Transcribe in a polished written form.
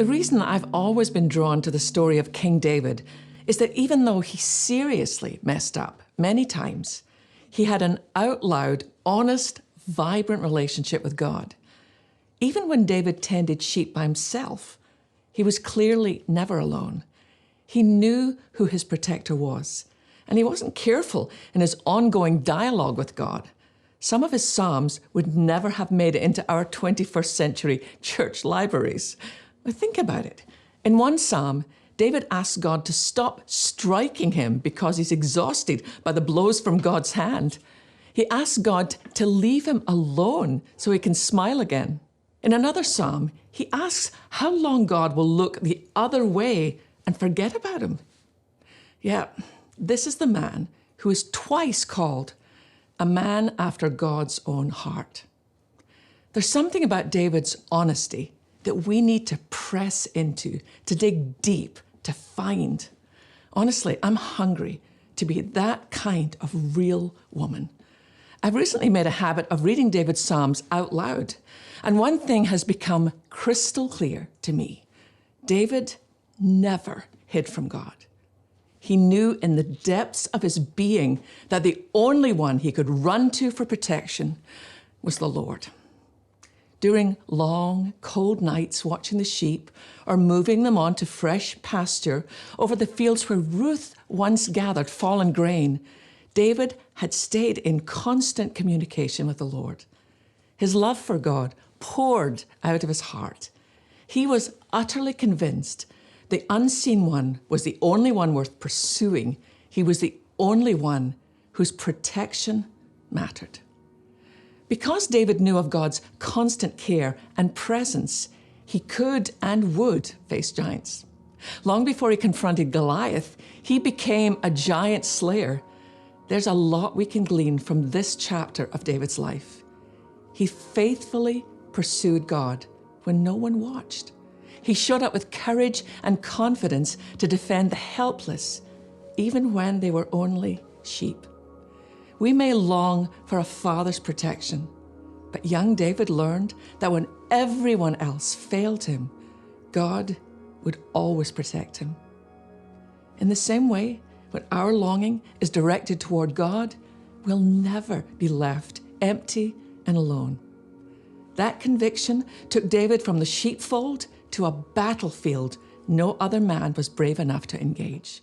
The reason I've always been drawn to the story of King David is that even though he seriously messed up many times, he had an out loud, honest, vibrant relationship with God. Even when David tended sheep by himself, he was clearly never alone. He knew who his protector was, and he wasn't careful in his ongoing dialogue with God. Some of his psalms would never have made it into our 21st century church libraries. But think about it. In one psalm, David asks God to stop striking him because he's exhausted by the blows from God's hand. He asks God to leave him alone so he can smile again. In another psalm, he asks how long God will look the other way and forget about him. Yeah, this is the man who is twice called a man after God's own heart. There's something about David's honesty that we need to press into, to dig deep, to find. Honestly, I'm hungry to be that kind of real woman. I've recently made a habit of reading David's Psalms out loud, and one thing has become crystal clear to me. David never hid from God. He knew in the depths of his being that the only one he could run to for protection was the Lord. During long, cold nights watching the sheep or moving them on to fresh pasture over the fields where Ruth once gathered fallen grain, David had stayed in constant communication with the Lord. His love for God poured out of his heart. He was utterly convinced the unseen one was the only one worth pursuing. He was the only one whose protection mattered. Because David knew of God's constant care and presence, he could and would face giants. Long before he confronted Goliath, he became a giant slayer. There's a lot we can glean from this chapter of David's life. He faithfully pursued God when no one watched. He showed up with courage and confidence to defend the helpless, even when they were only sheep. We may long for a father's protection, but young David learned that when everyone else failed him, God would always protect him. In the same way, when our longing is directed toward God, we'll never be left empty and alone. That conviction took David from the sheepfold to a battlefield no other man was brave enough to engage.